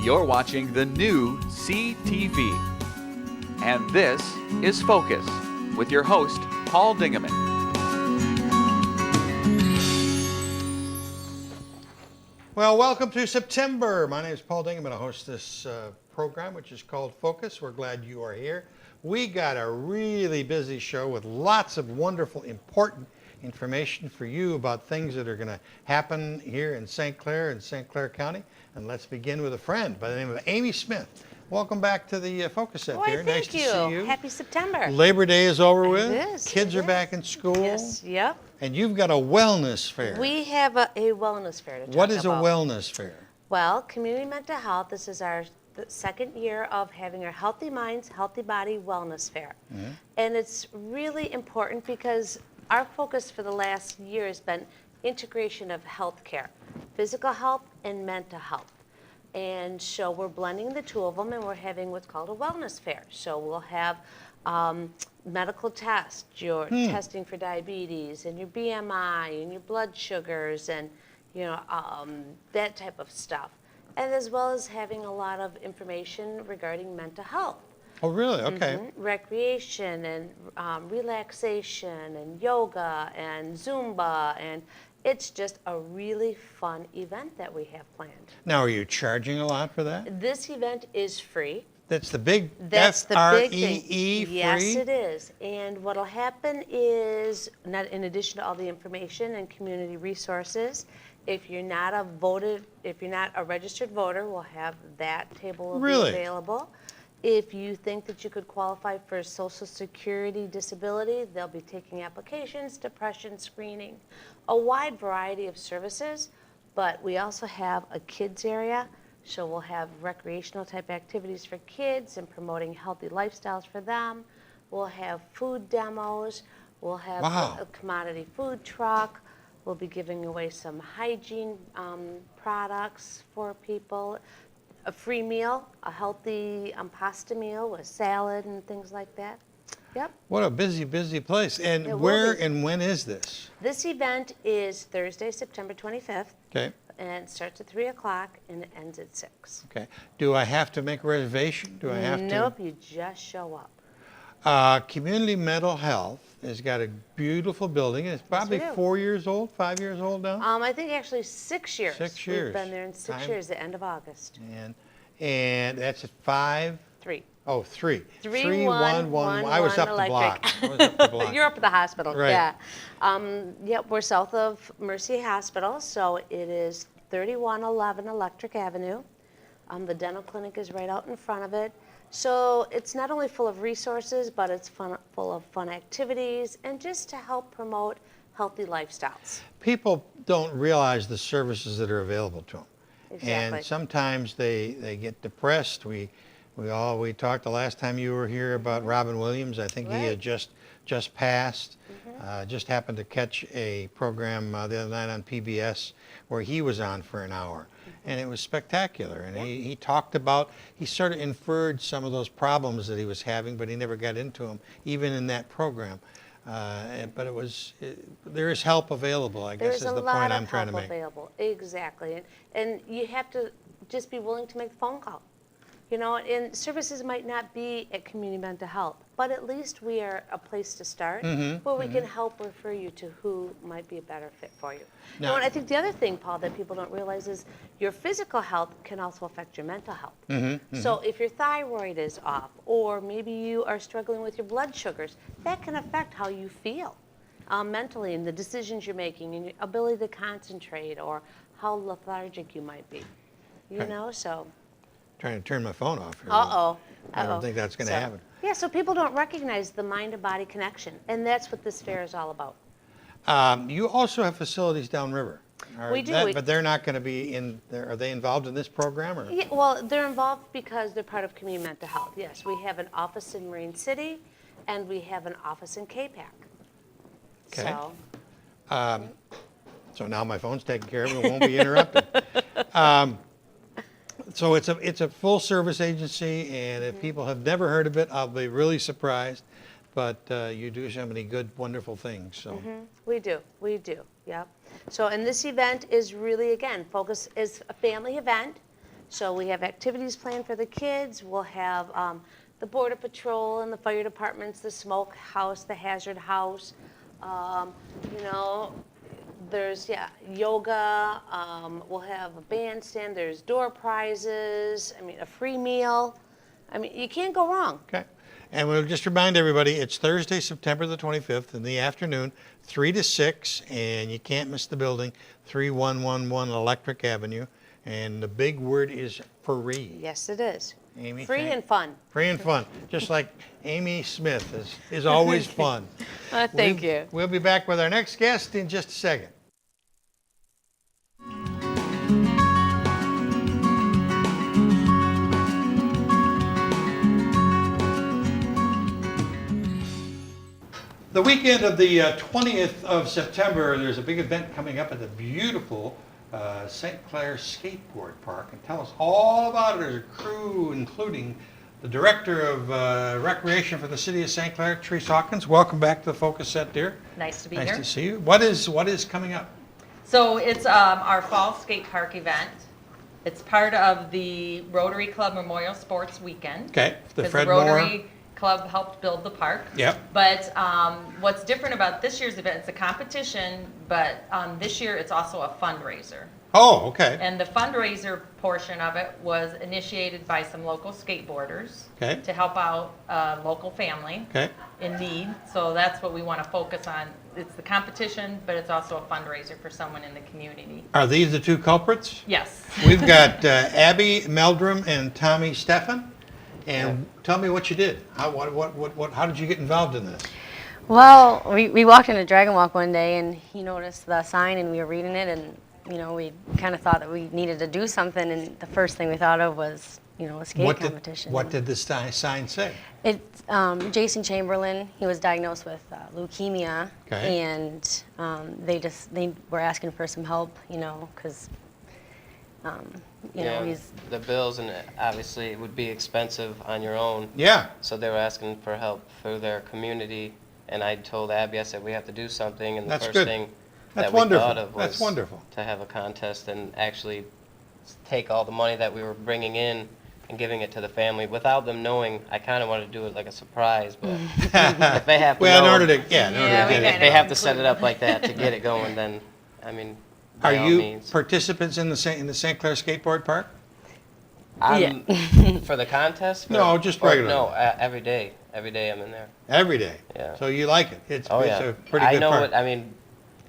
You're watching the new CTV. And this is Focus with your host, Paul Dingeman. Well, welcome to September. My name is Paul Dingeman. I host this program, which is called Focus. We're glad you are here. We got a really busy show with lots of wonderful, important information for you about things that are going to happen here in St. Clair and St. Clair County. And let's begin with a friend by the name of Amy Smith. Welcome back to the Focus Set here. Thank Nice to see you. Happy September. Labor Day is over with. It is. Kids are back in school. Yes, yep. And you've got a wellness fair. We have a wellness fair to talk about. What is a wellness fair? Well, Community Mental Health, this is our second year of having our Healthy Minds, Healthy Body Wellness Fair. Mm-hmm. And it's really important because our focus for the last year has been integration of healthcare, physical health and mental health. And so we're blending the two of them, and we're having what's called a wellness fair. So we'll have medical tests, your testing for diabetes, and your BMI, and your blood sugars, and that type of stuff. And as well as having a lot of information regarding mental health. Oh, really? Okay. Mm-hmm. Recreation and relaxation and yoga and Zumba, and it's just a really fun event that we have planned. Now, are you charging a lot for that? This event is free. That's the big That's the big thing. F-R-E-E, free? Yes, it is. And what'll happen is, not in addition to all the information and community resources, if you're not a registered voter, we'll have that table be available. If you think that you could qualify for Social Security disability, they'll be taking applications, depression screening, a wide variety of services. But we also have a kids area, so we'll have recreational type activities for kids and promoting healthy lifestyles for them. We'll have food demos. We'll have a commodity food truck. We'll be giving away some hygiene products for people. A free meal, a healthy pasta meal with salad and things like that. Yep. What a busy, busy place. And It where will be. and when is this? This event is Thursday, September 25th. Okay. And it starts at 3 o'clock and it ends at 6. Okay. Do I have to make a reservation? Do I have Nope, you just show up. to? Community Mental Health has got a beautiful building. It's probably we do. 4 years old, 5 years old now? I think actually 6 years. 6 years. We've been there in 6 years, the end of August. And that's at 5? 3. Oh, 3. 3111 I was up the block. I was up the block. You're up at the hospital, Right. yeah. We're south of Mercy Hospital, so it is 3111 Electric Avenue. The dental clinic is right out in front of it. So it's not only full of resources, but it's full of fun activities and just to help promote healthy lifestyles. People don't realize the services that are available to them. Exactly. And sometimes they get depressed. We talked the last time you were here about Robin Williams. I think he had just passed. Just happened to catch a program the other night on PBS where he was on for an hour. And it was spectacular. And he talked about, he sort of inferred some of those problems that he was having, but he never got into them, even in that program. But there is help available, I guess, is the point I'm trying to make. There's a lot of help available, exactly. And you have to just be willing to make the phone call. And services might not be at Community Mental Health, but at least we are a place to start where we can help refer you to who might be a better fit for you. Now, And I think the other thing, Paul, that people don't realize is your physical health can also affect your mental health. So if your thyroid is off, or maybe you are struggling with your blood sugars, that can affect how you feel mentally and the decisions you're making and your ability to concentrate or how lethargic you might be. So... Trying to turn my phone off here. Uh-oh. I don't think that's going to happen. Yeah, so people don't recognize the mind and body connection, and that's what this fair is all about. You also have facilities downriver. We do. But they're not going to be in there. Are they involved in this program? Or? Yeah, well, they're involved because they're part of Community Mental Health. Yes, we have an office in Marine City, and we have an office in K-Pac. Okay. So, So now my phone's taken care of. It won't be interrupted. So it's a full service agency, and if people have never heard of it, I'll be really surprised. But you do so many good, wonderful things. So we do, yep. So, and this event is really, again, is a family event. So we have activities planned for the kids. We'll have the Border Patrol and the fire departments, the smoke house, the hazard house. You know, there's, yoga. We'll have a bandstand. There's door prizes. I mean, a free meal. I mean, you can't go wrong. Okay. And we'll just remind everybody, it's Thursday, September the 25th in the afternoon, 3 to 6, and you can't miss the building, 3111 Electric Avenue. And the big word is free. Yes, it is. Amy, Free and fun. Free and fun, just like Amy Smith is always fun. Thank you. We'll be back with our next guest in just a second. The weekend of the 20th of September, there's a big event coming up at the beautiful St. Clair Skateboard Park. And tell us all about it. There's a crew, including the Director of Recreation for the City of St. Clair, Therese Hawkins. Welcome back to the Focus Set, dear. Nice to be Nice here. to see you. What is coming up? So it's our fall skate park event. It's part of the Rotary Club Memorial Sports Weekend. Okay, the Because Fred the Moore. Rotary Club helped build the park. Yep. But what's different about this year's event, it's a competition, but this year it's also a fundraiser. Oh, okay. And the fundraiser portion of it was initiated by some local skateboarders Okay. to help out a local family Okay. in need. So that's what we want to focus on. It's the competition, but it's also a fundraiser for someone in the community. Are these the two culprits? Yes. We've got Abby Meldrum and Tommy Steffen. And tell me what you did. How did you get involved in this? Well, we walked into Dragon Walk one day, and he noticed the sign, and we were reading it, and we kind of thought that we needed to do something, and the first thing we thought of was a skate competition. What did the sign say? It's Jason Chamberlain. He was diagnosed with leukemia, Okay. and they were asking for some help, because he's the bills, and obviously it would be expensive on your own. Yeah. So they were asking for help through their community, and I told Abby, I said, we have to do something, and the That's first good. thing That's that we wonderful. thought of was That's wonderful. to have a contest and actually take all the money that we were bringing in and giving it to the family without them knowing. I kind of wanted to do it like a surprise, but if they have to Well, in know, order to get if they have to set it up like that to get it going, then, I mean, Are by all you means. participants in the St. Clair Skateboard Park? I'm, for the contest? No, just or- regular. No, every day. Every day I'm in there. Every day. Yeah. So you like it? It's Oh, it's yeah. a pretty I good know park. I mean,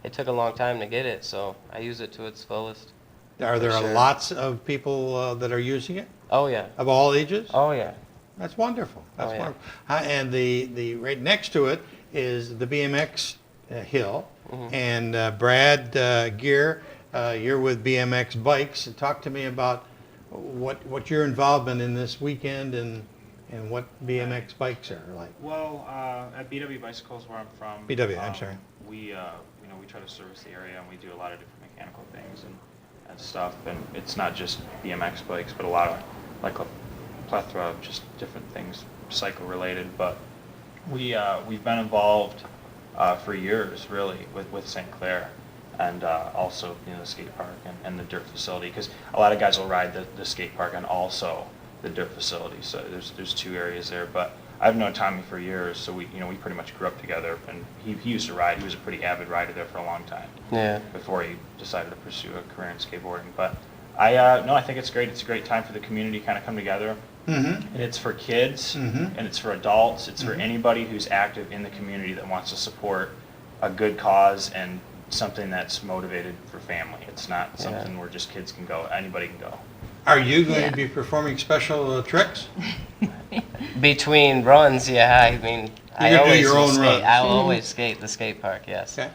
it took a long time to get it, so I use it to its fullest. Are there sure. lots of people that are using it Oh, yeah. of all ages? Oh, yeah. That's wonderful. That's Oh, yeah. wonderful. And the right next to it is the BMX hill. Mm-hmm. And Brad Gear, you're with BMX Bikes. Talk to me about what your involvement in this weekend and what BMX bikes are like. Well, at BW Bicycles, where I'm from, BW, I'm sorry. we we try to service the area, and we do a lot of different mechanical things and stuff. And it's not just BMX bikes, but a lot of like a plethora of just different things, cycle related. But we've been involved for years, really, with St. Clair. And also, the skate park and the dirt facility, because a lot of guys will ride the skate park and also the dirt facility. So there's two areas there. But I've known Tommy for years, so we pretty much grew up together. And he used to ride. He was a pretty avid rider there for a long time. Yeah. Before he decided to pursue a career in skateboarding. But I think it's great. It's a great time for the community to kind of come together. Mm-hmm. And it's for kids, Mhm. and it's for adults. It's for anybody who's active in the community that wants to support a good cause and something that's motivated for family. It's not something where just kids can go. Anybody can go. Are you going to be performing special tricks? Between runs, yeah, I mean, I You're gonna do always your will own skate. runs. I will always skate the skate park, yes. Okay.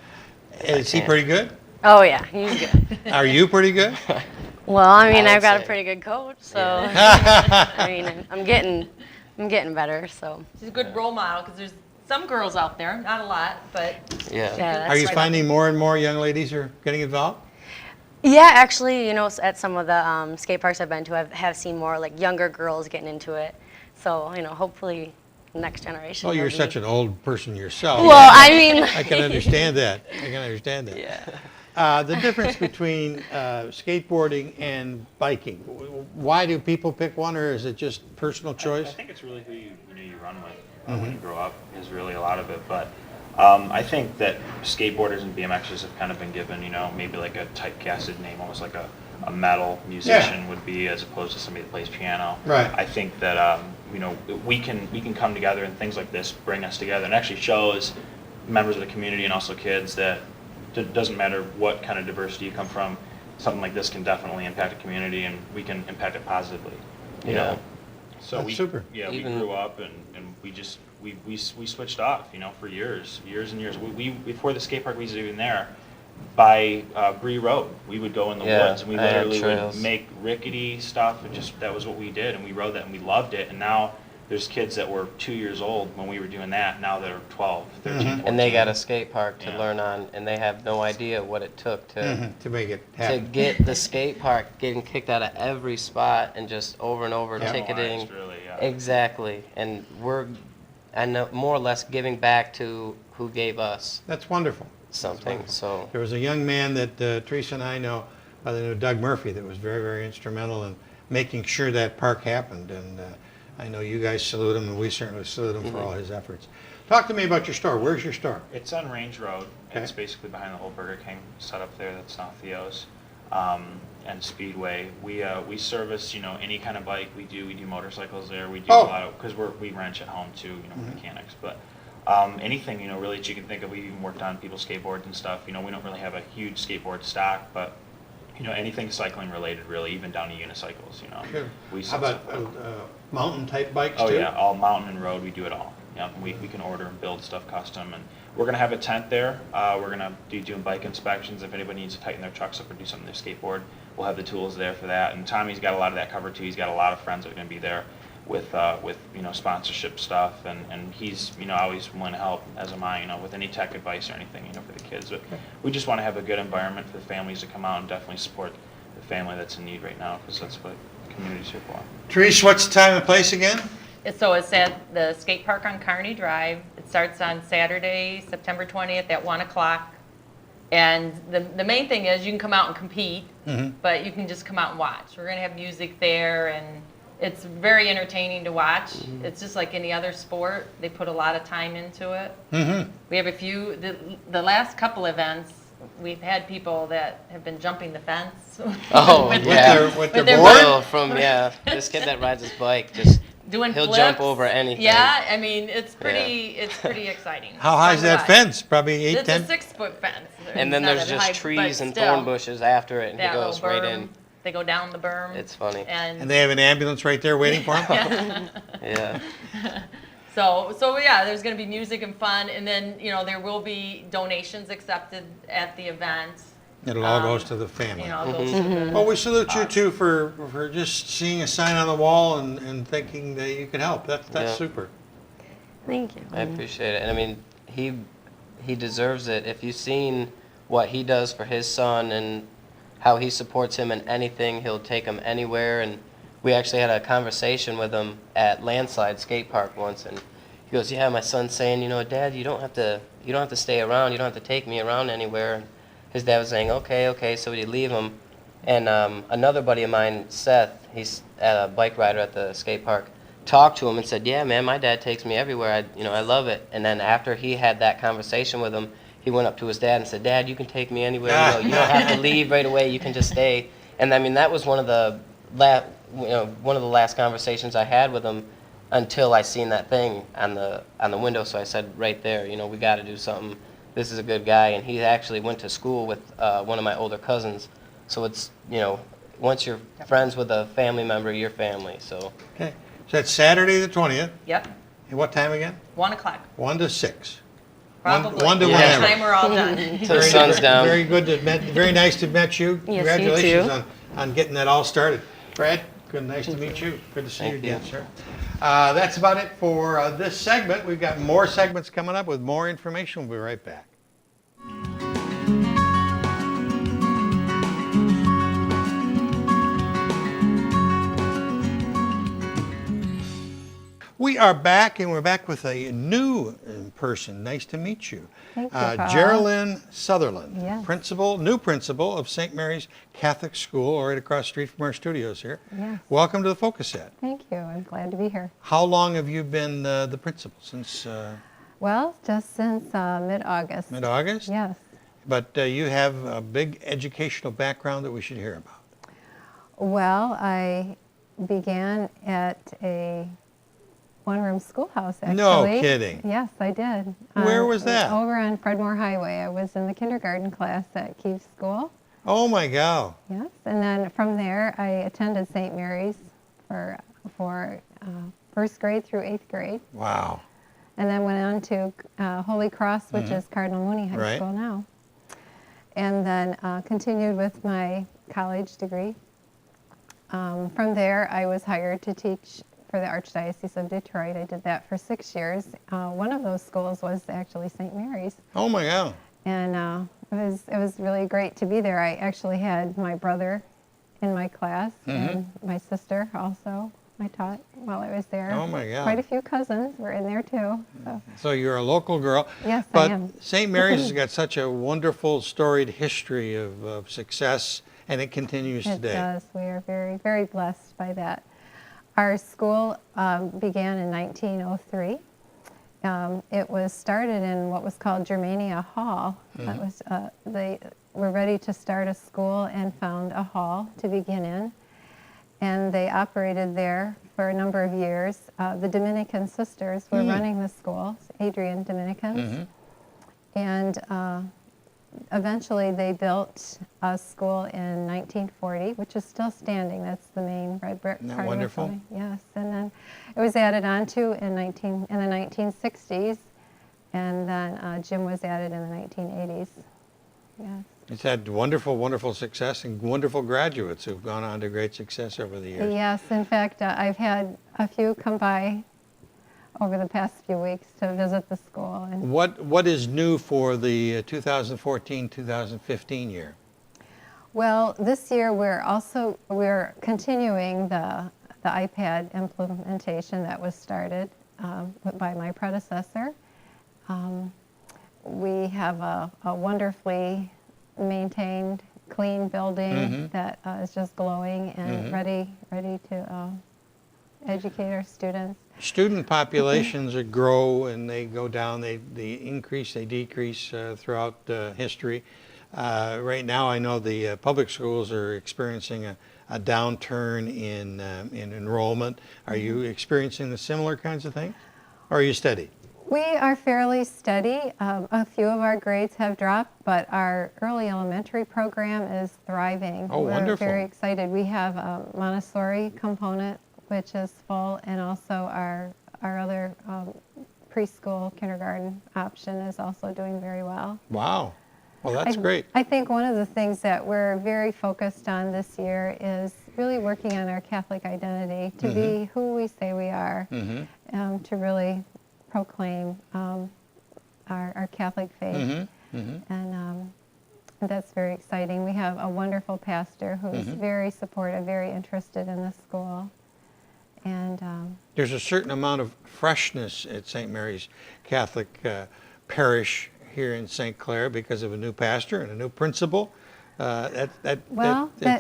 Is he can't. pretty good? Oh yeah, he's good. Are you pretty good? Well, I mean, I I've would got a say. pretty good coach, so I mean, I'm getting better. So She's a good role model because there's some girls out there, not a lot, but Yeah. yeah, Are you that's finding more and more young ladies are getting involved? Yeah, actually, at some of the skate parks I've been to, I have seen more like younger girls getting into it. So hopefully, the next generation. Well, will you're be- such an old person yourself. Well, I mean, I can understand that. I can understand that. Yeah. The difference between skateboarding and biking. Why do people pick one, or is it just personal I choice? think it's really who you run with when you grow up is really a lot of it. But I think that skateboarders and BMXers have kind of been given, maybe like a typecasted name, almost like a metal musician would be, as opposed to somebody that plays piano. Right. I think that we can come together, and things like this bring us together, and actually shows members of the community and also kids that it doesn't matter what kind of diversity you come from, something like this can definitely impact a community, and we can impact it positively. You know. So That's super. Yeah, we Even- grew up and we just we switched off, for years and years. We before the skate park was even there, by Bree Road, we would go in the Yeah, woods and we I had literally trails. would make rickety stuff, and just that was what we did, and we rode that and we loved it. And now there's kids that were 2 years old when we were doing that, now they're 12, 13, 14. And they got a skate park to Yeah. learn on, and they have no idea what it took to To make it to happen. get the skate park getting kicked out of every spot and just over and over ticketing. Normalized, really, yeah. Exactly, and we're, I know, more or less giving back to who gave us That's wonderful. something. So There was a young man that Teresa and I know by the name of Doug Murphy that was very, very instrumental in making sure that park happened. And I know you guys salute him, and we certainly salute him for all his efforts. Talk to me about your store. Where's your store? It's on Range Road. Okay. It's basically behind the whole Burger King set up there. That's now Theo's, and Speedway. We service any kind of bike. We do motorcycles there. We do a lot of, because we wrench at home too, for mechanics. But anything really that you can think of. We even worked on people's skateboards and stuff. We don't really have a huge skateboard stock, but anything cycling related, really, even down to unicycles. Sure. We How sell about stuff. mountain type bikes Oh too? yeah, all mountain and road, we do it all. Yeah, we can order and build stuff custom, and we're gonna have a tent there. We're gonna be doing bike inspections. If anybody needs to tighten their trucks up or do something to their skateboard, we'll have the tools there for that. And Tommy's got a lot of that covered too. He's got a lot of friends that are gonna be there with sponsorship stuff, and he's always willing to help, as am I, with any tech advice or anything for the kids. But we just want to have a good environment for the families to come out and definitely support the family that's in need right now, because that's what the community's here for. Teresa, what's the time and place again? So it's at the skate park on Kearney Drive. It starts on Saturday, September 20th at 1 o'clock. And the main thing is you can come out and compete, but you can just come out and watch. We're going to have music there, and it's very entertaining to watch. It's just like any other sport. They put a lot of time into it. We have a few, the last couple events, we've had people that have been jumping the fence. Oh, with yeah. With their their board? Will from this kid that rides his bike, just doing he'll flips. jump over anything. Yeah, I mean, it's pretty exciting. How high is Fun to that watch. fence? Probably 8, It's 10? a 6-foot fence. And then It's not there's as just high, trees but and still, thorn bushes after it, and he that goes little right berm, in. They go down the berm. It's funny. And they have an ambulance right there waiting for him? Yeah. So yeah, there's going to be music and fun, and then there will be donations accepted at the event. It all goes to the family. It goes to the, Well, we salute you too for just seeing a sign on the wall and thinking that you can help. That's Yeah. super. Thank you. I appreciate it. And I mean, he deserves it. If you've seen what he does for his son and how he supports him in anything, he'll take him anywhere. And we actually had a conversation with him at Landslide Skate Park once, and he goes, "Yeah, my son's saying, Dad, you don't have to stay around. You don't have to take me around anywhere." And his dad was saying, "Okay." So we'd leave him. And another buddy of mine, Seth, he's a bike rider at the skate park, talked to him and said, "Yeah, man, my dad takes me everywhere. I love it." And then after he had that conversation with him, he went up to his dad and said, "Dad, you can take me anywhere you go. You don't have to leave right away. You can just stay." And I mean, that was one of the last conversations I had with him until I seen that thing on the window. So I said right there, we got to do something. This is a good guy, and he actually went to school with one of my older cousins. So it's once you're friends with a family member, you're family. So. Okay. So that's Saturday the 20th. yep, And what time again? 1 o'clock. 1 to 6. Probably. One to By whenever. the time we're all done. Till the sun's down. Very good. Very nice to meet you. Yes, you Congratulations too. on getting that all started. Brad, good. Nice to meet you. Good to see you Thank again, you. sir. That's about it for this segment. We've got more segments coming up with more information. We'll be right back. We are back, and we're back with a new person. Nice to meet you. Thank you, Paul. Geraldine Sutherland, Yes. new principal of St. Mary's Catholic School, right across the street from our studios here. Yes. Welcome to the Focus Set. Thank you. I'm glad to be here. How long have you been the principal? Since Well, just since mid-August. mid-August? Yes. But you have a big educational background that we should hear about. Well, I began at a one-room schoolhouse, actually. No kidding. Yes, I did. Where was that? Over on Fredmore Highway. I was in the kindergarten class at Keefe School. Oh my God. Yes. And then from there, I attended St. Mary's for first grade through 8th grade. Wow. And then went on to Holy Cross, which is Cardinal Mooney High Right. School now. And then continued with my college degree. From there, I was hired to teach for the Archdiocese of Detroit. I did that for 6 years. One of those schools was actually St. Mary's. Oh my God. And it was really great to be there. I actually had my brother in my class and my sister also. I taught while I was there. Oh my God. Quite a few cousins were in there too. So. So you're a local girl. Yes, I but am. St. Mary's has got such a wonderful, storied history of success, and it continues It today. does. We are very, very blessed by that. Our school began in 1903. It was started in what was called Germania Hall. That was they were ready to start a school and found a hall to begin in, and they operated there for a number of years. The Dominican sisters were running the school, Adrian Dominicans, and eventually they built a school in 1940, which is still standing. That's the main red brick Isn't that part wonderful? of the building. Yes, and then it was added on to in the 1960s, and then gym was added in the 1980s. Yes. It's had wonderful, wonderful success and wonderful graduates who've gone on to great success over the years. Yes, in fact, I've had a few come by over the past few weeks to visit the school. And What is new for the 2014-2015 year? well, this year we're continuing the iPad implementation that was started by my predecessor. We have a wonderfully maintained, clean building that is just glowing and ready to educate our students. Student populations grow and they go down, they increase, they decrease throughout history. Right now I know the public schools are experiencing a downturn in enrollment. Are you experiencing the similar kinds of things? Or are you steady? We are fairly steady. A few of our grades have dropped, but our early elementary program is thriving. Oh, We're wonderful. very excited. We have a Montessori component, which is full, and also our other preschool kindergarten option is also doing very well. Wow. Well, that's I- great. I think one of the things that we're very focused on this year is really working on our Catholic identity, to be who we say we are, to really proclaim our Catholic faith. And that's very exciting. We have a wonderful pastor who's very supportive, very interested in the school. And There's a certain amount of freshness at St. Mary's Catholic Parish here in St. Clair because of a new pastor and a new principal. It's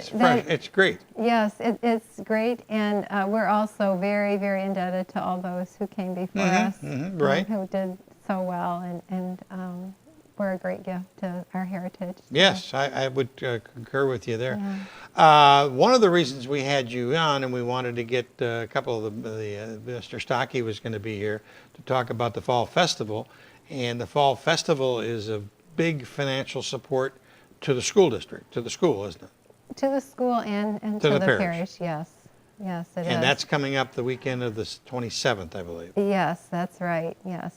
fresh. It's great. yes, it's great. And we're also very, very indebted to all those who came before us, right. who did so well, and were a great gift to our heritage. Yes, I would concur with you there. One of the reasons we had you on, and we wanted to get a couple of Mr. Stocky was going to be here to talk about the Fall Festival, and the Fall Festival is a big financial support to the school district, to the school, isn't it? To the school and To to the the parish. parish, yes. Yes, it is. And that's coming up the weekend of the 27th, I believe. Yes, that's right, yes.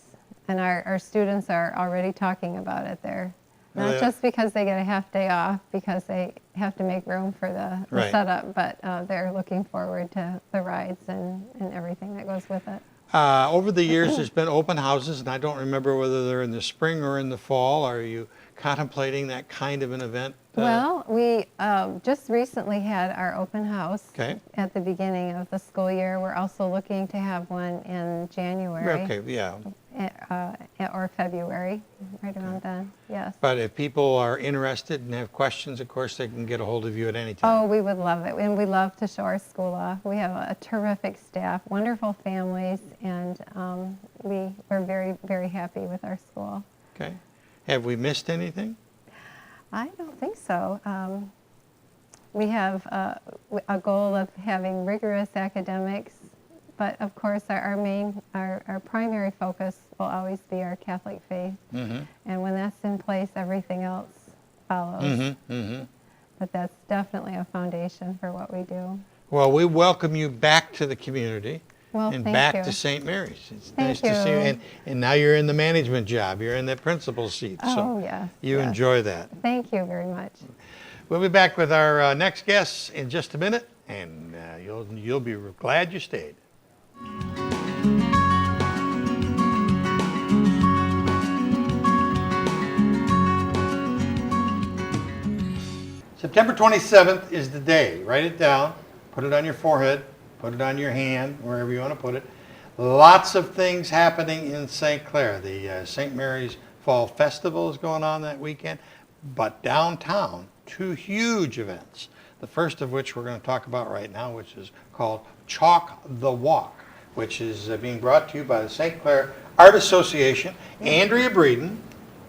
And our students are already talking about it there. Oh, Not yeah. just because they get a half day off, because they have to make room for the Right. setup, but they're looking forward to the rides and everything that goes with it. Over the years, there's been open houses, and I don't remember whether they're in the spring or in the fall. Are you contemplating that kind of an event? Well, we just recently had our open house Okay. at the beginning of the school year. We're also looking to have one in January Okay, yeah. Or February, right around then, yes. But if people are interested and have questions, of course, they can get a hold of you at any time. Oh, we would love it, and we love to show our school off. We have a terrific staff, wonderful families, and we're very, very happy with our school. Okay. Have we missed anything? I don't think so. We have a goal of having rigorous academics, but of course our primary focus will always be our Catholic faith. And when that's in place, everything else follows. But that's definitely a foundation for what we do. Well, we welcome you back to the community Well, and thank back you. to St. Mary's. It's Thank nice to see you. you. And now you're in the management job. You're in the principal seat. Oh, So yes. you yes. enjoy that. Thank you very much. We'll be back with our next guests in just a minute, and you'll be glad you stayed. September 27th is the day. Write it down, put it on your forehead, put it on your hand, wherever you want to put it. Lots of things happening in St. Clair. The St. Mary's Fall Festival is going on that weekend, but downtown, 2 huge events. The first of which we're going to talk about right now, which is called Chalk the Walk, which is being brought to you by the St. Clair Art Association. Andrea Breeden,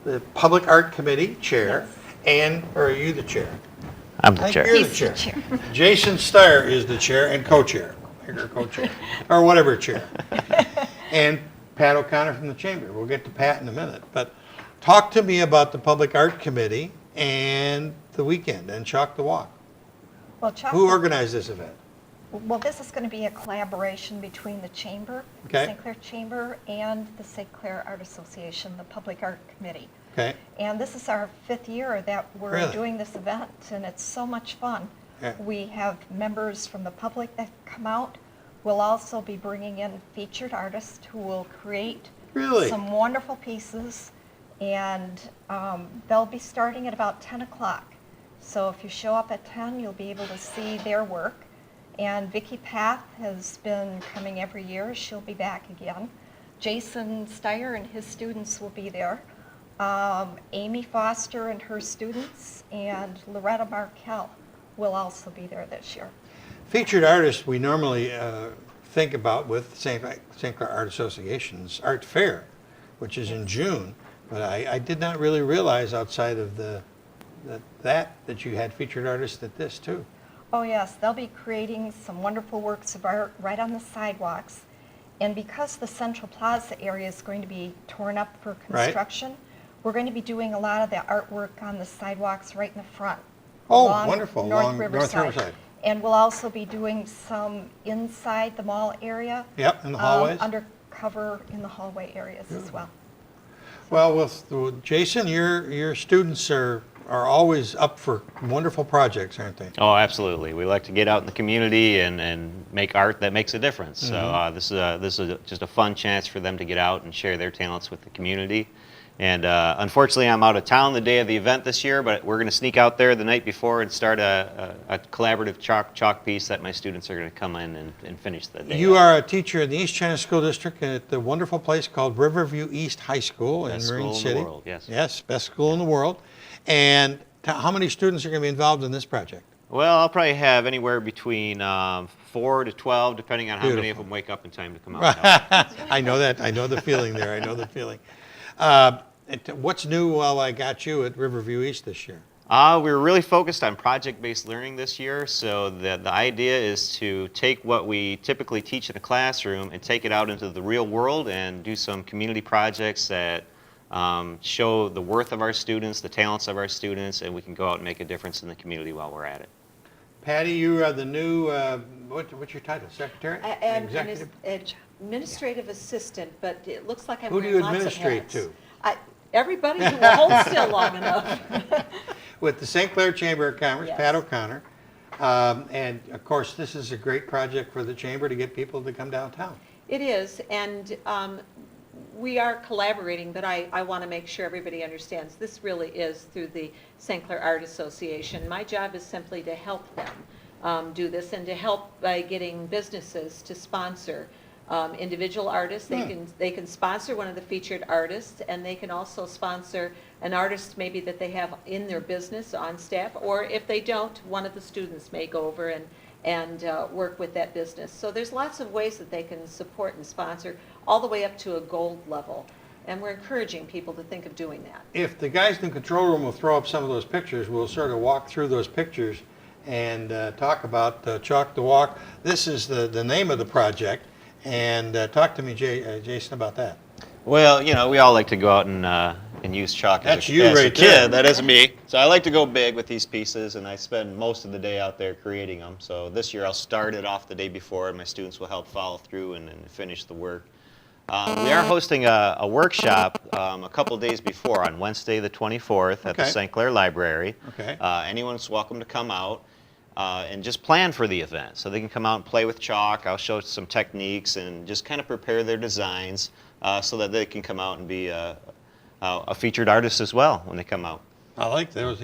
the Public Art Committee Chair, or are you the chair? I'm I the think chair. you're the chair. Jason Steyer is the chair and co-chair, or co-chair, or whatever chair. And Pat O'Connor from the Chamber. We'll get to Pat in a minute. But talk to me about the Public Art Committee and the weekend and Chalk the Walk. Well, Chuck, Who organized this event? well, this is going to be a collaboration between the Chamber, Okay. St. Clair Chamber, and the St. Clair Art Association, the Public Art Committee. Okay. And this is our 5th year that we're Really? doing this event, and it's so much fun. Yeah. We have members from the public that come out. We'll also be bringing in featured artists who will create Really? some wonderful pieces, and they'll be starting at about 10 o'clock. So if you show up at 10, you'll be able to see their work. And Vicki Path has been coming every year. She'll be back again. Jason Steyer and his students will be there. Amy Foster and her students, and Loretta Markell will also be there this year. Featured artists we normally think about with St. Clair Art Association's Art Fair, which is in June. But I did not really realize outside of that you had featured artists at this too. Oh yes, they'll be creating some wonderful works of art right on the sidewalks. And because the Central Plaza area is going to be torn up for Right. construction, we're going to be doing a lot of the artwork on the sidewalks right in the front. Oh, along wonderful, North along North Riverside. Riverside. And we'll also be doing some inside the mall area. Yep, in the hallways. Undercover in the hallway areas as well. Well, Jason, your students are always up for wonderful projects, aren't they? Oh, absolutely. We like to get out in the community and make art that makes a difference. So this is just a fun chance for them to get out and share their talents with the community. And unfortunately, I'm out of town the day of the event this year, but we're going to sneak out there the night before and start a collaborative chalk piece that my students are going to come in and finish the day. You are a teacher in the East China School District at the wonderful place called Riverview East High School in Best Marine school in City. the world, yes. Yes, best school in the world. And how many students are going to be involved in this project? Well, I'll probably have anywhere between 4 to 12, depending on how many of Beautiful. them wake up in time to come out. I know that. I know the feeling there. I know the feeling. What's new while I got you at Riverview East this year? We're really focused on project-based learning this year, so the idea is to take what we typically teach in a classroom and take it out into the real world and do some community projects that show the worth of our students, the talents of our students, and we can go out and make a difference in the community while we're at it. Patty, you are the new, what's your title, secretary? I'm Executive? an administrative assistant, but it looks like I'm Who do wearing you lots of administrate hats. to? Everybody who will hold still long enough. With the St. Clair Chamber of Commerce, Yes. Pat O'Connor. And of course, this is a great project for the Chamber to get people to come downtown. It is, and we are collaborating, but I want to make sure everybody understands this really is through the St. Clair Art Association. My job is simply to help them do this and to help by getting businesses to sponsor individual artists. They can sponsor one of the featured artists, and they can also sponsor an artist maybe that they have in their business on staff, or if they don't, one of the students may go over and work with that business. So there's lots of ways that they can support and sponsor, all the way up to a gold level. And we're encouraging people to think of doing that. If the guys in the control room will throw up some of those pictures, we'll sort of walk through those pictures and talk about Chalk the Walk. This is the name of the project. And talk to me, Jason, about that. Well, you know, we all like to go out and use chalk That's as you a right kid. there. That is me. So I like to go big with these pieces, and I spend most of the day out there creating them. So this year I'll start it off the day before, and my students will help follow through and finish the work. We are hosting a workshop a couple days before on Wednesday the 24th at the Okay. St. Clair Library. Okay. Anyone's welcome to come out. And just plan for the event. So they can come out and play with chalk. I'll show some techniques and just kind of prepare their designs so that they can come out and be a featured artist as well when they come out. I like those.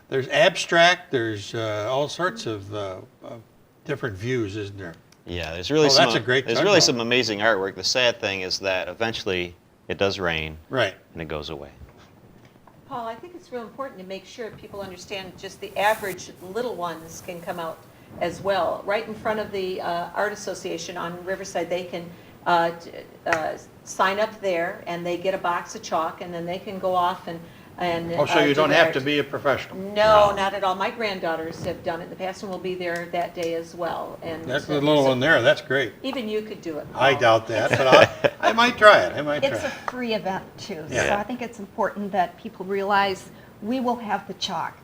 There's abstract, there's all sorts of different views, isn't there? Yeah, there's really that's a great there's really some amazing artwork. The sad thing is that eventually it does rain Right. and it goes away. Paul, I think it's real important to make sure people understand just the average little ones can come out as well. Right in front of the Art Association on Riverside, they can sign up there and they get a box of chalk, and then they can go off and Oh, so you do don't their have to be a professional? No, not at all. My granddaughters have done it in the past and will be there that day as well. And That's the little one there. That's great. even you could do it, I Paul. doubt that, but I might try it. I might try It's a it. free event too, so Yeah. I think it's important that people realize we will have the chalk.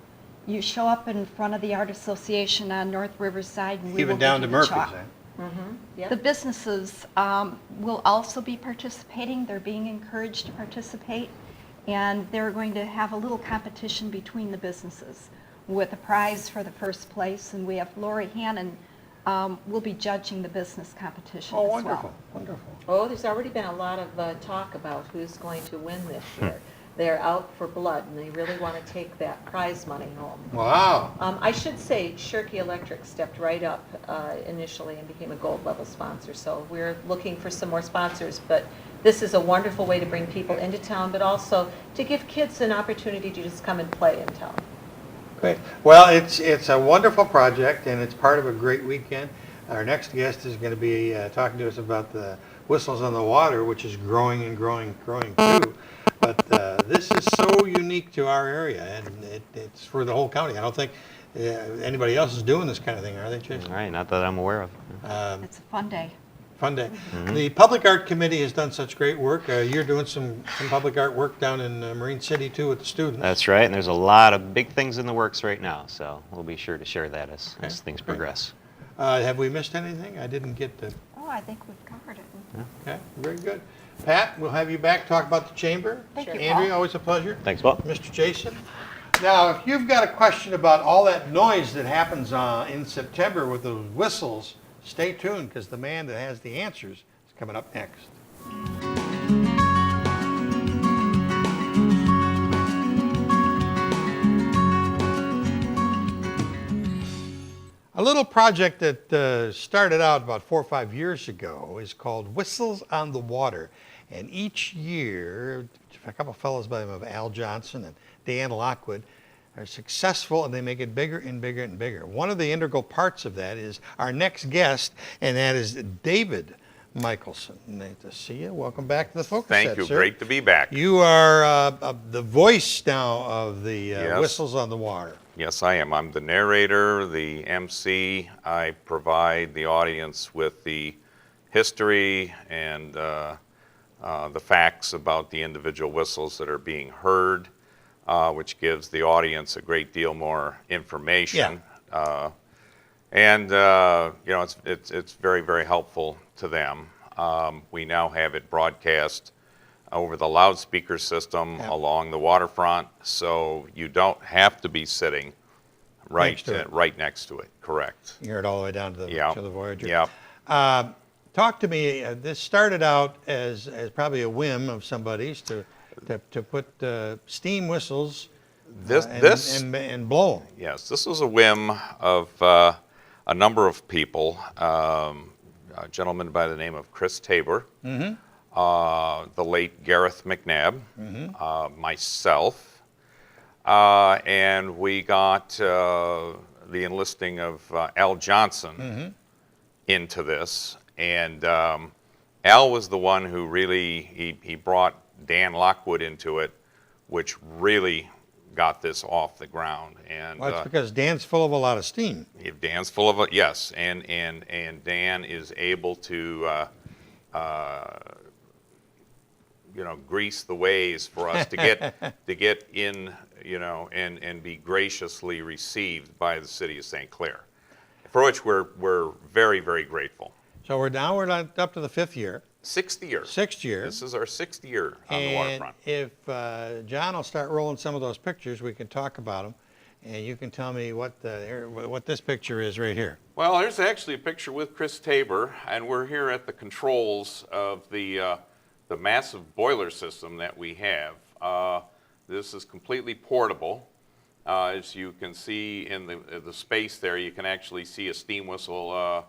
You show up in front of the Art Association on North Riverside and we will Even down give to you the Murphy's. chalk. Yep. The businesses will also be participating. They're being encouraged to participate. And they're going to have a little competition between the businesses with a prize for the first place. And we have Lori Hannon will be judging the business competition Oh, as wonderful, well. wonderful. Oh, there's already been a lot of talk about who's going to win this year. They're out for blood, and they really want to take that prize money home. Wow. I should say Shirky Electric stepped right up initially and became a gold level sponsor. So we're looking for some more sponsors, but this is a wonderful way to bring people into town, but also to give kids an opportunity to just come and play in town. Great. Well, it's a wonderful project, and it's part of a great weekend. Our next guest is going to be talking to us about the Whistles on the Water, which is growing and growing, growing too. But this is so unique to our area, and it's for the whole county. I don't think anybody else is doing this kind of thing, are they, Jason? All right, not that I'm aware of. It's a fun day. Fun day. The Public Art Committee has done such great work. You're doing some public art work down in Marine City too with the students. That's right, and there's a lot of big things in the works right now, so we'll be sure to share that as things progress. Have we missed anything? I didn't get to. Oh, I think we've covered it. Okay, very good. Pat, we'll have you back, talk about the chamber. Thank you, Andrea, Paul. always a pleasure. Thanks, Paul. Mr. Jason. Now, if you've got a question about all that noise that happens in September with those whistles, stay tuned, because the man that has the answers is coming up next. A little project that started out about 4 or 5 years ago is called Whistles on the Water. And each year, a couple of fellows by the name of Al Johnson and Dan Lockwood are successful, and they make it bigger and bigger and bigger. One of the integral parts of that is our next guest, and that is David Michelson. Nice to see you. Welcome back to the Focus Thank Set, you. sir. Great to be back. You are the voice now of the Yes. Whistles on the Water. Yes, I am. I'm the narrator, the MC. I provide the audience with the history and the facts about the individual whistles that are being heard, which gives the audience a great deal more information. And you know, it's very, very helpful to them. We now have it broadcast over the loudspeaker system along the waterfront, so you don't have to be sitting right next to it. Correct. You hear it all the way down to the, Yeah. to the Voyager. Yep. talk to me. This started out as probably a whim of somebody's to put steam whistles and blow 'em. Yes, this was a whim of a number of people. A gentleman by the name of Chris Tabor, the late Gareth McNabb, myself, and we got the enlisting of Al Johnson into this. And Al was the one who really, he brought Dan Lockwood into it, which really got this off the ground. And Well, that's because Dan's full of a lot of steam. Dan's full of it, yes, and Dan is able to, grease the ways for us to get in, and be graciously received by the city of St. Clair, for which we're very, very grateful. So we're up to the 5th year. Sixth year. This is our 6th year on the waterfront. If John will start rolling some of those pictures, we can talk about them, and you can tell me what this picture is right here. Well, there's actually a picture with Chris Tabor, and we're here at the controls of the massive boiler system that we have. This is completely portable. As you can see in the space there, you can actually see a steam whistle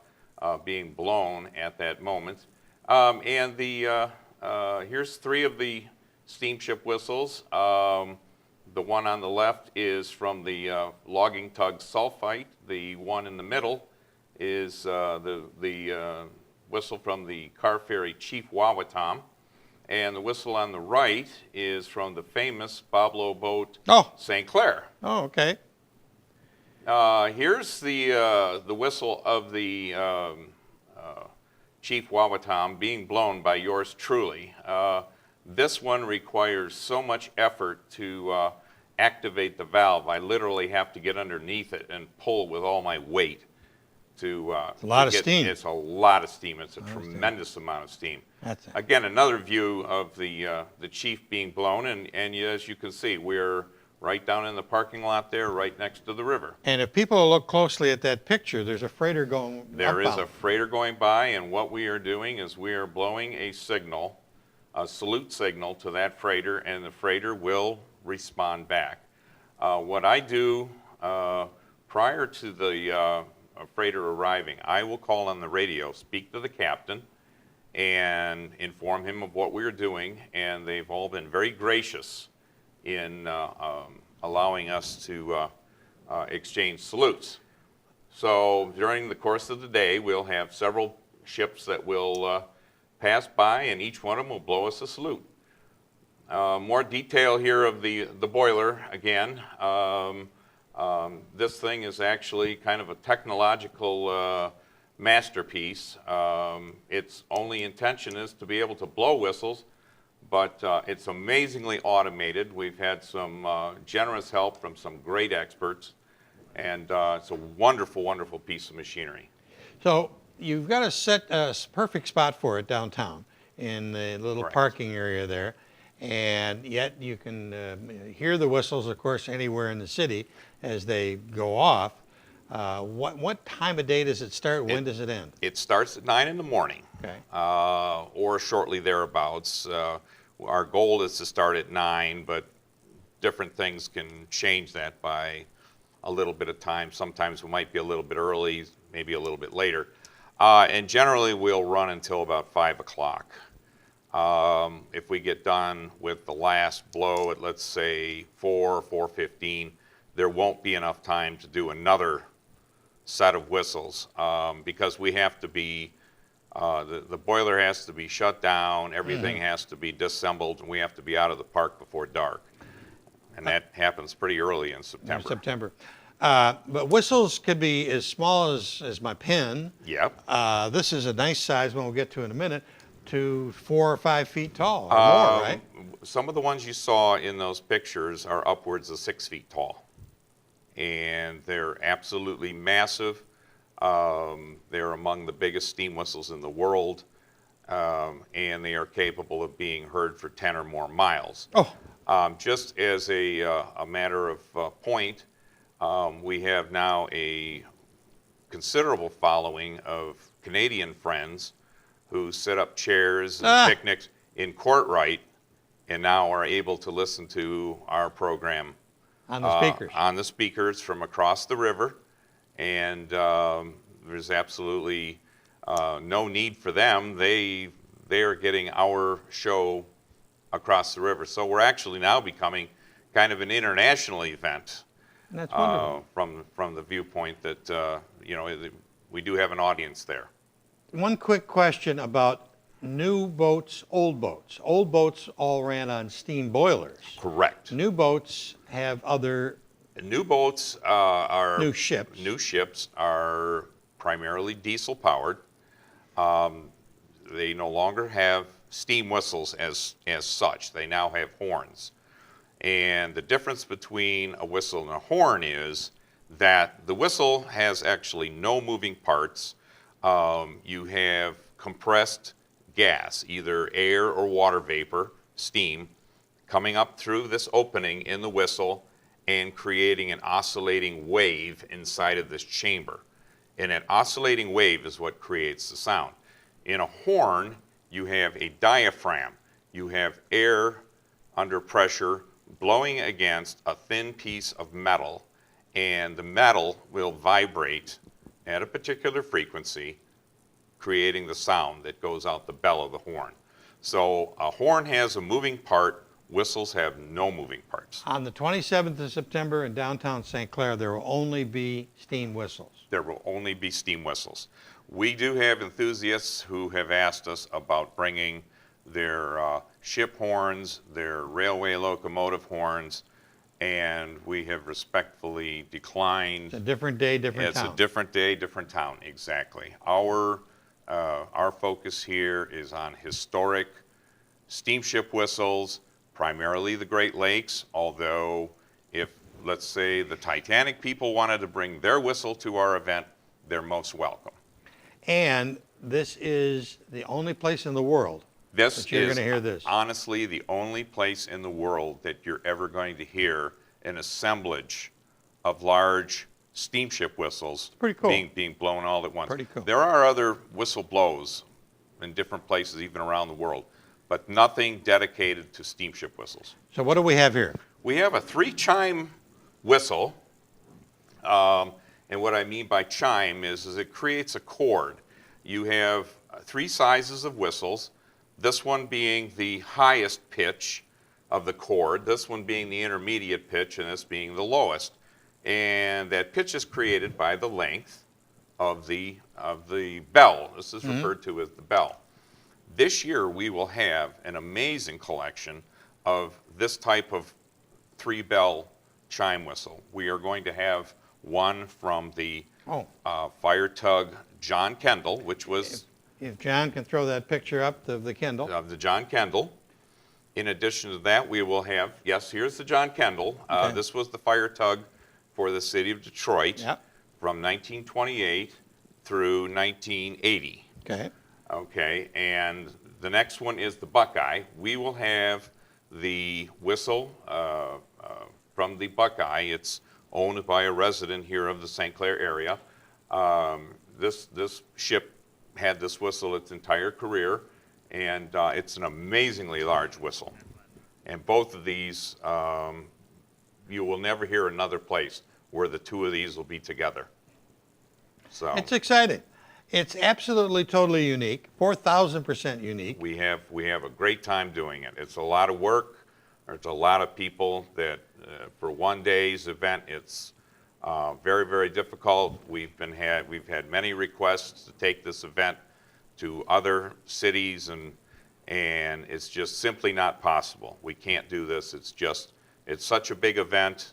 being blown at that moment. And here's 3 of the steamship whistles. The one on the left is from the logging tug Sulphite. The one in the middle is the whistle from the car ferry Chief Wawatam. And the whistle on the right is from the famous Pablo boat St. Clair. Oh, okay. Here's the whistle of the Chief Wawatam being blown by yours truly. This one requires so much effort to activate the valve. I literally have to get underneath it and pull with all my weight to it's a lot of steam. It's a lot of steam. It's a tremendous amount of steam. Again, another view of the Chief being blown, and as you can see, we're right down in the parking lot there, right next to the river. And if people look closely at that picture, there's a freighter going There is outbound. a freighter going by, and what we are doing is we are blowing a signal, a salute signal to that freighter, and the freighter will respond back. What I do prior to the freighter arriving, I will call on the radio, speak to the captain, and inform him of what we're doing, and they've all been very gracious in allowing us to exchange salutes. So during the course of the day, we'll have several ships that will pass by, and each one of them will blow us a salute. More detail here of the boiler again. This thing is actually kind of a technological masterpiece. Its only intention is to be able to blow whistles, but it's amazingly automated. We've had some generous help from some great experts, and it's a wonderful, wonderful piece of machinery. So you've got a perfect spot for it downtown in the little parking area there, and yet you can hear the whistles, of course, anywhere in the city as they go off. What time of day does it start? When does it end? It starts at 9 in the morning, or shortly thereabouts. Our goal is to start at 9, but different things can change that by a little bit of time. Sometimes we might be a little bit early, maybe a little bit later. And generally we'll run until about 5 o'clock. If we get done with the last blow at, let's say, 4:15, there won't be enough time to do another set of whistles because we have to be, the boiler has to be shut down, everything has to be disassembled, and we have to be out of the park before dark. And that happens pretty early in September. But whistles could be as small as my pen. Yep. This is a nice size one we'll get to in a minute, to 4 or 5 feet tall or more, right? Some of the ones you saw in those pictures are upwards of 6 feet tall. And they're absolutely massive. They're among the biggest steam whistles in the world, and they are capable of being heard for 10 or more miles. Just as a matter of point, we have now a considerable following of Canadian friends who set up chairs and picnics in Courtright and now are able to listen to our program On the speakers. on the speakers from across the river. And there's absolutely no need for them. They are getting our show across the river. So we're actually now becoming kind of an international event. That's wonderful. From the viewpoint that we do have an audience there. One quick question about new boats, old boats. Old boats all ran on steam boilers. Correct. New boats have other New boats are new ships. New ships are primarily diesel powered. They no longer have steam whistles as such. They now have horns. And the difference between a whistle and a horn is that the whistle has actually no moving parts. You have compressed gas, either air or water vapor, steam, coming up through this opening in the whistle and creating an oscillating wave inside of this chamber. And that oscillating wave is what creates the sound. In a horn, you have a diaphragm. You have air under pressure blowing against a thin piece of metal, and the metal will vibrate at a particular frequency, creating the sound that goes out the bell of the horn. So a horn has a moving part, whistles have no moving parts. On the 27th of September in downtown St. Clair, there will only be steam whistles. There will only be steam whistles. We do have enthusiasts who have asked us about bringing their ship horns, their railway locomotive horns, and we have respectfully declined. It's a different day, different town. It's a different day, different town, exactly. Our focus here is on historic steamship whistles, primarily the Great Lakes, although if, let's say, the Titanic people wanted to bring their whistle to our event, they're most welcome. And this is the only place in the world This that you're is going to hear this. honestly the only place in the world that you're ever going to hear an assemblage of large steamship whistles Pretty cool. being blown all at once. Pretty cool. There are other whistle blows in different places, even around the world, but nothing dedicated to steamship whistles. So what do we have here? We have a 3-chime whistle, and what I mean by chime is it creates a chord. You have 3 sizes of whistles, this one being the highest pitch of the chord, this one being the intermediate pitch, and this being the lowest. And that pitch is created by the length of the bell. This is referred to as the bell. This year we will have an amazing collection of this type of 3-bell chime whistle. We are going to have one from the fire tug John Kendall, which was If John can throw that picture up of the Kindle. of the John Kendall. In addition to that, we will have, yes, here's the John Kendall. Okay. This was the fire tug for the city of Detroit Yep. from 1928 through 1980. Okay. Okay, and the next one is the Buckeye. We will have the whistle from the Buckeye. It's owned by a resident here of the St. Clair area. This ship had this whistle its entire career, and it's an amazingly large whistle. And both of these, you will never hear another place where the 2 of these will be together. So It's exciting. It's absolutely, totally unique, 4,000% unique. we have a great time doing it. It's a lot of work. There's a lot of people that for one day's event, it's very, very difficult. We've had many requests to take this event to other cities, and it's just simply not possible. We can't do this. It's such a big event.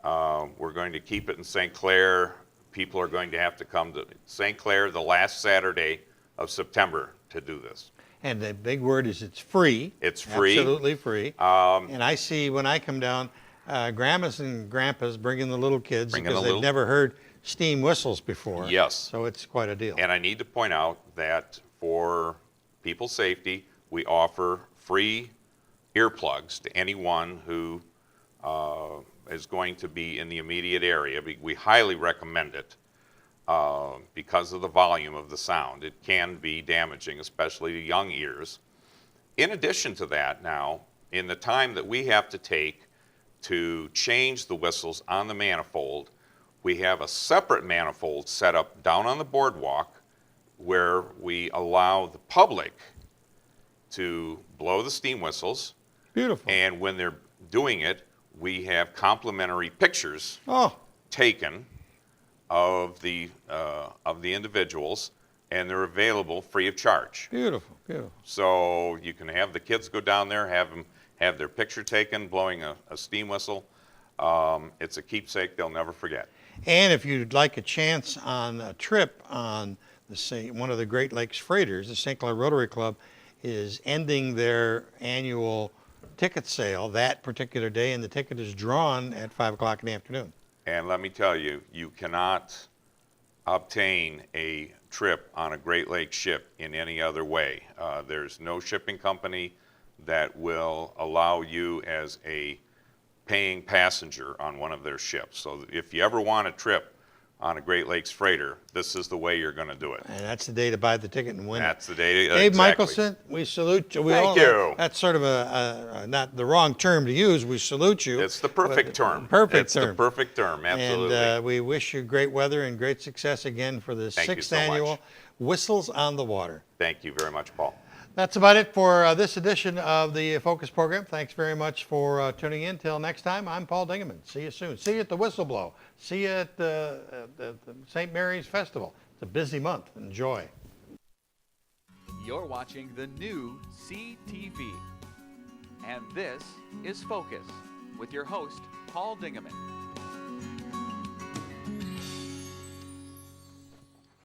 We're going to keep it in St. Clair. People are going to have to come to St. Clair the last Saturday of September to do this. And the big word is it's free. It's free. Absolutely free. And I see when I come down, grandmas and grandpas bringing the little kids Bringing because the they've little- never heard steam whistles before. Yes. So it's quite a deal. And I need to point out that for people's safety, we offer free earplugs to anyone who is going to be in the immediate area. We highly recommend it. because of the volume of the sound. It can be damaging, especially to young ears. In addition to that, now, in the time that we have to take to change the whistles on the manifold, we have a separate manifold set up down on the boardwalk where we allow the public to blow the steam whistles. Beautiful. And when they're doing it, we have complimentary pictures Oh, taken of the individuals, and they're available free of charge. beautiful, beautiful. So you can have the kids go down there, have them have their picture taken blowing a steam whistle. It's a keepsake they'll never forget. And if you'd like a chance on a trip on one of the Great Lakes Freighters, the St. Clair Rotary Club is ending their annual ticket sale that particular day, and the ticket is drawn at 5 o'clock in the afternoon. And let me tell you, you cannot obtain a trip on a Great Lakes ship in any other way. There's no shipping company that will allow you as a paying passenger on one of their ships. So if you ever want a trip on a Great Lakes freighter, this is the way you're going to do it. And that's the day to buy the ticket and win. That's the day. Dave exactly. Michelson, we salute you. Thank you. That's sort of not the wrong term to use. We salute you. It's the perfect term. Perfect it's term. the perfect term, absolutely. And we wish you great weather and great success again for the Thank you 6th so much. annual Whistles on the Water. Thank you very much, Paul. That's about it for this edition of the Focus program. Thanks very much for tuning in. Till next time, I'm Paul Dingeman. See you soon. See you at the Whistleblow. See you at the St. Mary's Festival. It's a busy month. Enjoy. You're watching the new CTV. And this is Focus with your host, Paul Dingeman.